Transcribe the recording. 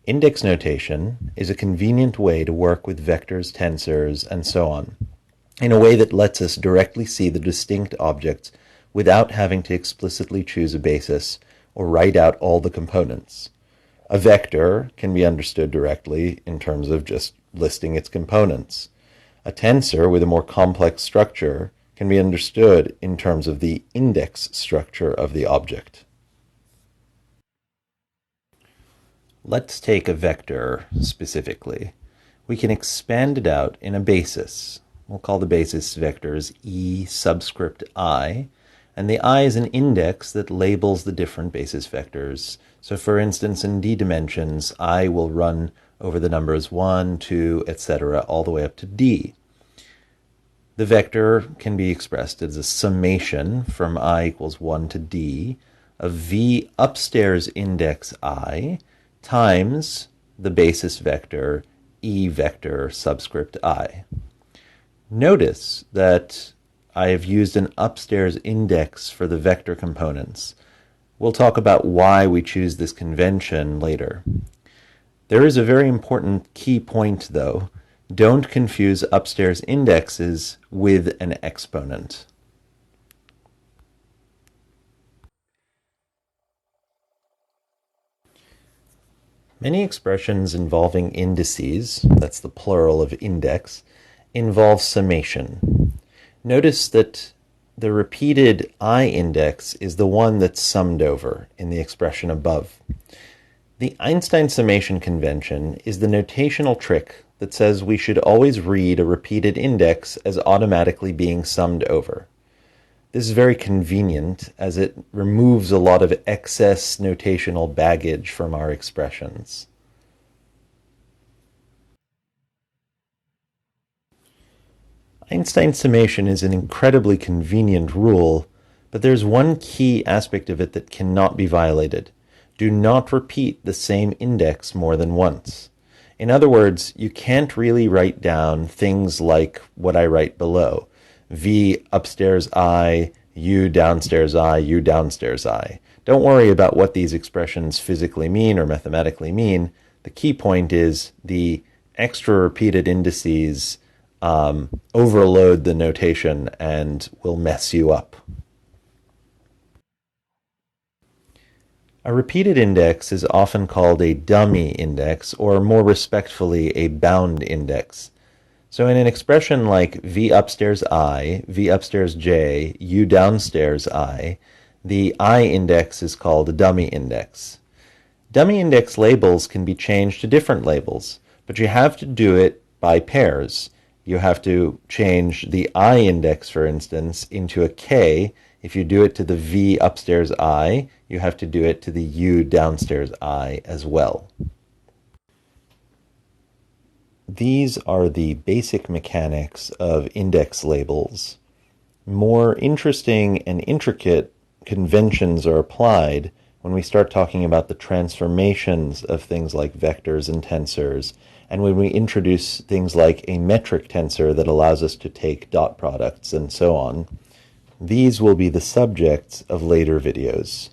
Index notation is a convenient way to work with vectors, tensors, and so on, in a way that lets us directly see the distinct objects without having to explicitly choose a basis or write out all the components. A vector can be understood directly in terms of just listing its components. A tensor with a more complex structure can be understood in terms of the index structure of the object. Let's take a vector specifically. We can expand it out in a basis. We'll call the basis vectors E subscript I, and the I is an index that labels the different basis vectors. So for instance, in d dimensions, I will run over the numbers 1, 2, etc., all the way up to d. The vector can be expressed as a summation from I equals 1 to d of v upstairs index I times the basis vector E vector subscript I. Notice that I have used an upstairs index for the vector components. We'll talk about why we choose this convention later. There is a very important key point, though. Don't confuse upstairs indexes with an exponent. Many expressions involving indices, that's the plural of index, involve summation. Notice that the repeated I index is the one that's summed over in the expression above. The Einstein summation convention is the notational trick that says we should always read a repeated index as automatically being summed over. This is very convenient as it removes a lot of excess notational baggage from our expressions. Einstein's summation is an incredibly convenient rule, but there's one key aspect of it that cannot be violated. Do not repeat the same index more than once. In other words, you can't really write down things like what I write below. V upstairs I, U downstairs I, U downstairs I. Don't worry about what these expressions physically mean or mathematically mean. The key point is the extra repeated indices overload the notation and will mess you up. A repeated index is often called a dummy index, or more respectfully, a bound index. So in an expression like V upstairs I, V upstairs J, U downstairs I, the I index is called a dummy index. Dummy index labels can be changed to different labels, but you have to do it by pairs. You have to change the I index, for instance, into a K. If you do it to the V upstairs I, you have to do it to the U downstairs I as well. These are the basic mechanics of index labels. More interesting and intricate conventions are applied when we start talking about the transformations of things like vectors and tensors, and when we introduce things like a metric tensor that allows us to take dot products and so on. These will be the subjects of later videos.